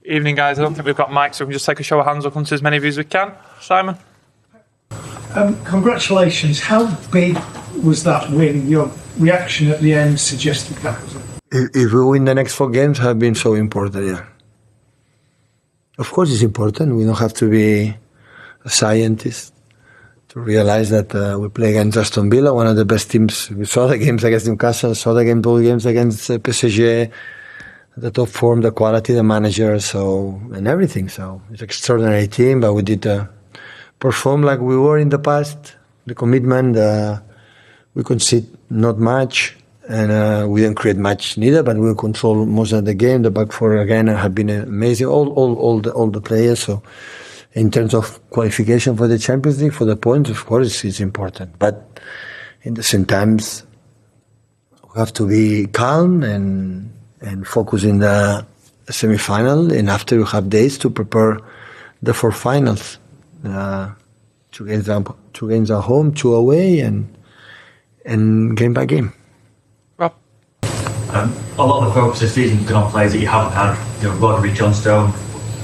Evening, guys. I don't think we've got mics, so we can just take a show of hands. We'll come to as many of you as we can. Simon? Congratulations. How big was that win? Your reaction at the end suggested that was it. If we win the next 4 games, have been so important, yeah. Of course it's important. We don't have to be a scientist to realize that we play against Aston Villa, one of the best teams. We saw the games against Newcastle, saw the games against PSG, the top form, the quality, the manager, and everything. So it's an extraordinary team, but we did perform like we were in the past. The commitment, we concede not much, and we didn't create much neither, but we control most of the game. The back four again have been amazing. All the players. So in terms of qualification for the Champions League, for the points, of course, it's important. But in the same times, we have to be calm and focus in the semi-final. And after, we have days to prepare the 4 finals. 2 games at home, 2 away, and game by game. Rob? A lot of the focus this season has been on players that you haven't had. Warrior J93.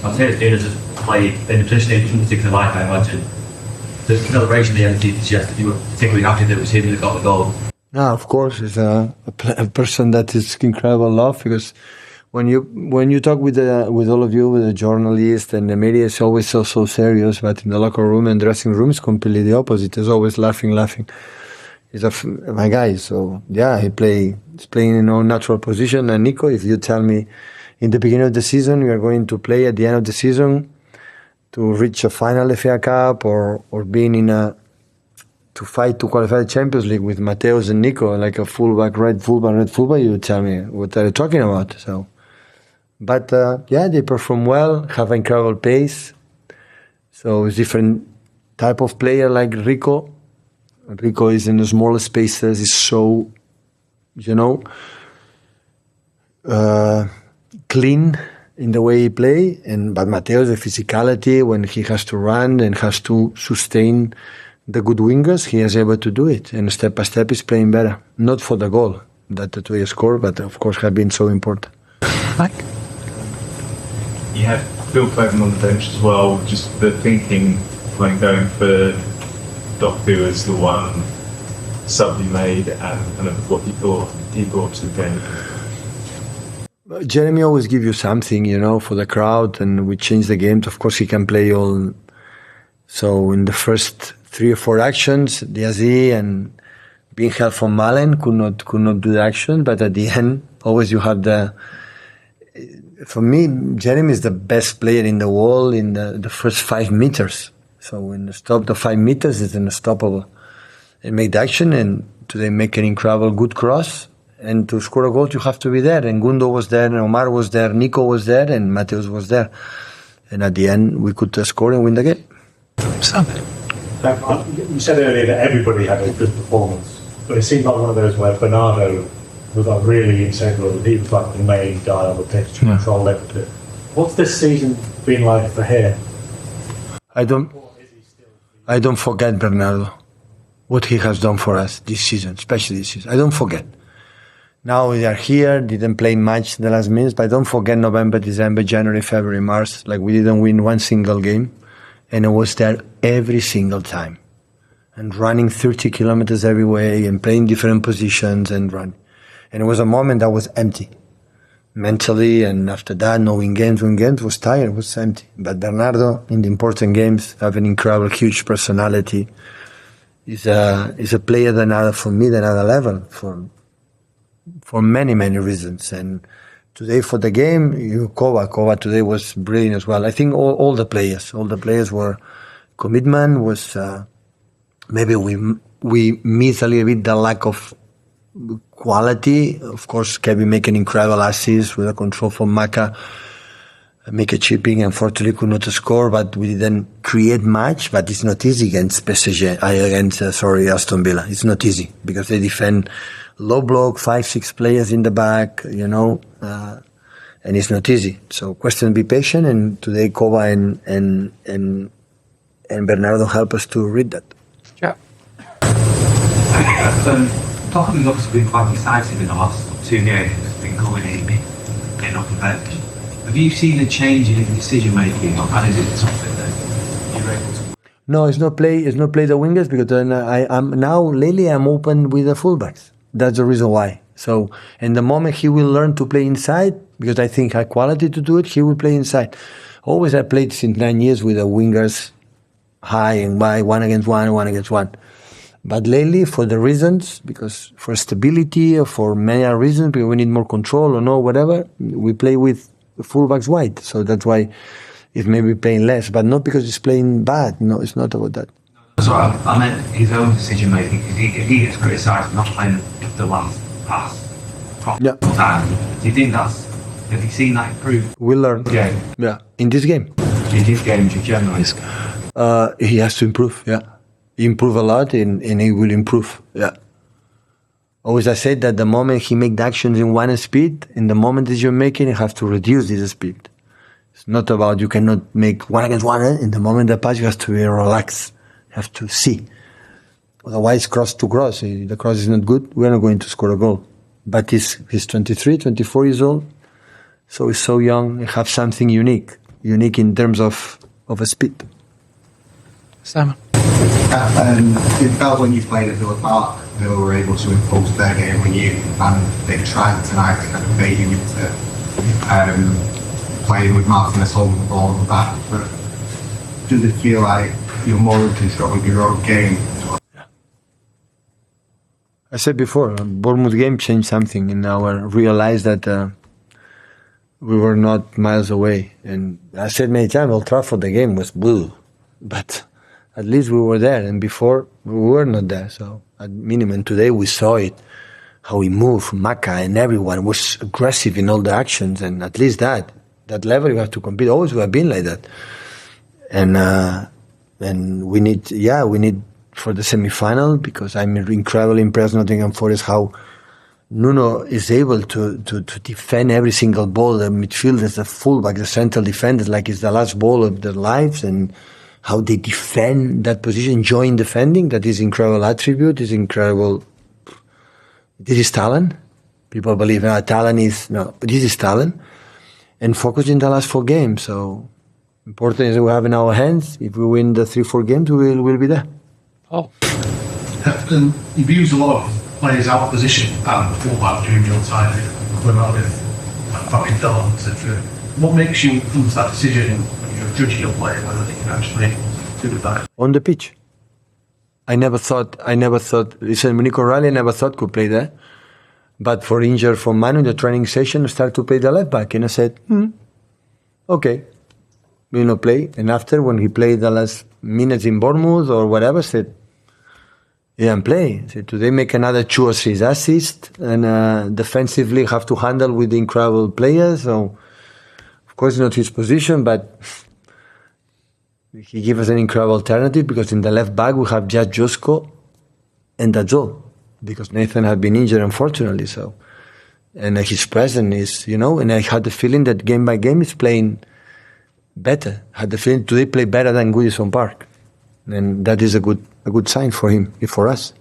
Matheus Nunes has played in a position he doesn't particularly like, I imagine. The celebration the end suggested you were particularly happy that it was him that got the goal. No, of course, it's a person that is incredible love, because when you talk with all of you, with the journalists and the media, it's always so serious. But in the locker room and dressing room, it's completely the opposite. It's always laughing. He's my guy. So yeah, he's playing in a natural position. And Nico, if you tell me in the beginning of the season we are going to play at the end of the season to reach a final FA Cup or being to fight to qualify the Champions League with Matheus and Nico, like a fullback, right fullback, you would tell me what are you talking about. So, but yeah, they perform well, have incredible pace. So it's different type of player like Rico. Rico is in the smaller spaces, is so, clean in the way he play. But Matheus, the physicality, when he has to run and has to sustain the good wingers, he is able to do it, and step by step he's playing better. Not for the goal that the 2 score, but of course have been so important. Mike? You had Phil Foden on the bench as well. Just the thinking when going for Doku as the one sub you made, and kind of what you thought he brought to the game. Jeremy always gives you something, for the crowd, and we change the games. Of course, he can play all. So in the first 3 or 4 actions, Diazy and being held from Malen could not do the action, but at the end, always you have for me, Jeremy is the best player in the world in the first 5 meters. So when you stop the 5 meters, it's unstoppable. And make the action, and today make an incredible good cross, and to score a goal, you have to be there. And Gundo was there, and Omar was there, Nico was there, and Matheus was there. And at the end, we could score and win the game. You said earlier that everybody had a good performance, but it seemed like one of those where Bernardo was really integral. He was like the main guy on the pitch to control everything. What's this season been like for him? I don't forget Bernardo, what he has done for us this season, especially this season. I don't forget. Now we are here, didn't play much in the last minutes, but I don't forget November, December, January, February, March. Like we didn't win one single game. And I was there every single time, and running 30 kilometers every way and playing different positions and running. And it was a moment that was empty mentally, and after that, knowing games, was tired, was empty. But Bernardo, in the important games, have an incredible, huge personality. He's a player for me, another level for many reasons. And today for the game, Kova today was brilliant as well. I think all the players were commitment. Was maybe we miss a little bit the lack of quality. Of course, Kevin make an incredible assist with a control from Maka, make a chipping. Unfortunately, could not score, but we didn't create much. But it's not easy against Aston Villa. It's not easy because they defend low block, 5-6 players in the back, and it's not easy. So question, be patient, and today Kova and Bernardo help us to read that. Yeah. Tottenham's obviously been quite decisive in the last 2 games. It's been going in, getting off the bench. Have you seen a change in decision making, or is it something that you're able to? No, it's not play the wingers because lately I'm open with the fullbacks. That's the reason why. So, in the moment he will learn to play inside, because I think high quality to do it, he will play inside. Always I played since 9 years with the wingers high and wide, one against one. But lately, for the reasons, because for stability or for many other reasons, because we need more control or no, whatever, we play with the fullbacks wide. So that's why it may be playing less, but not because it's playing bad. No, it's not about that. So I meant his own decision making. If he gets criticised for not playing the last pass Yeah. time, do you think have you seen that improve? We learn. Yeah. Yeah. In this game. In his games in general? He has to improve, yeah. Improve a lot and he will improve, yeah. Always I said that the moment he makes actions in one speed, in the moment that you're making, you have to reduce this speed. It's not about you cannot make one against one. In the moment the pass, you have to be relaxed. You have to see. Otherwise, cross to cross. If the cross is not good, we're not going to score a goal. But he's 23, 24 years old. So he's so young. He have something unique in terms of a speed. Simon. It felt when you played at Villa Park, they were able to impose their game on you, and they tried tonight to kind of bait you into playing with Martinez holding the ball in the back. But does it feel like you're more in control of your own game? I said before, Bournemouth game changed something, and I realized that we were not miles away. And I said many times, Old Trafford, the game was blue, but at least we were there, and before we were not there. So at minimum today we saw it, how he moved, Maka and everyone was aggressive in all the actions, and at least that level you have to compete. Always we have been like that, and we need for the semi-final, because I'm incredibly impressed Nottingham Forest how Nuno is able to defend every single ball. The midfielders, the fullback, the central defenders, like it's the last ball of their lives, and how they defend that position, join defending, that is incredible attribute, is incredible. This is talent. People believe talent is, no, but this is talent. And focus in the last 4 games. So important is we have in our hands. If we win the 3-4 games, we'll be there. Oh. You've used a lot of players out of position and fullback during your time with Bernardo, fucking Dillon, etc. What makes you come to that decision when you're judging your player whether they can actually do that? On the pitch. I never thought, listen, Nico O'Reilly I never thought could play there. But for injured from Manu in the training session, I started to play the left back. And I said, okay, play. And after, when he played the last minutes in Bournemouth or whatever, I said, and play. So today make another 2 or 3 assists, and defensively have to handle with the incredible players. So, of course, not his position, but he gave us an incredible alternative, because in the left back we have just Josko, and that's all. Because Nathan had been injured, unfortunately. So, and his presence is, and I had the feeling that game by game he's playing better. I had the feeling today play better than Goodison Park, and that is a good sign for him, for us.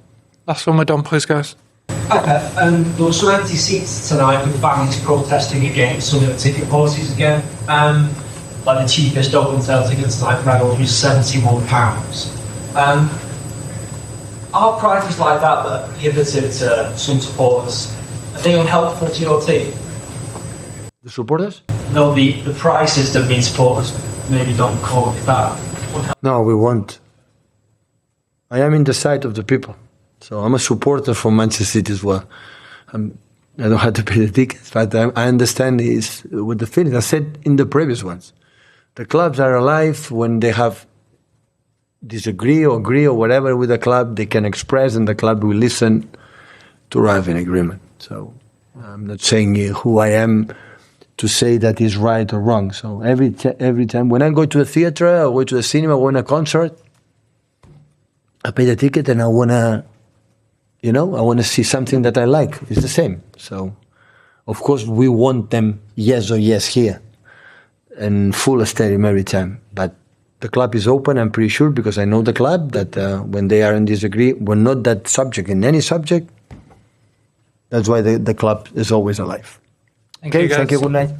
Last one we're done, please, guys. There were some empty seats tonight with fans protesting against some of the ticket policies again. Like the cheapest open sale tickets tonight for was £71. Are prices like that are prohibitive to some supporters? Are they unhelpful to your team? The supporters? No, the prices that mean supporters maybe don't call it that. No, we won't. I am in the side of the people. So I'm a supporter for Manchester City as well. I don't have to pay the tickets, but I understand is with the feeling. I said in the previous ones, the clubs are alive when they have disagree or agree or whatever with the club, they can express, and the club will listen to arrive in agreement. So I'm not saying who I am to say that is right or wrong. So every time when I go to a theater or go to a cinema or in a concert, I pay the ticket and I wanna see something that I like. It's the same. So of course we want them yes here and full stadium every time. But the club is open, I'm pretty sure, because I know the club, that when they are in disagree, we're not that subject in any subject. That's why the club is always alive. Thank you, guys. Thank you, good night.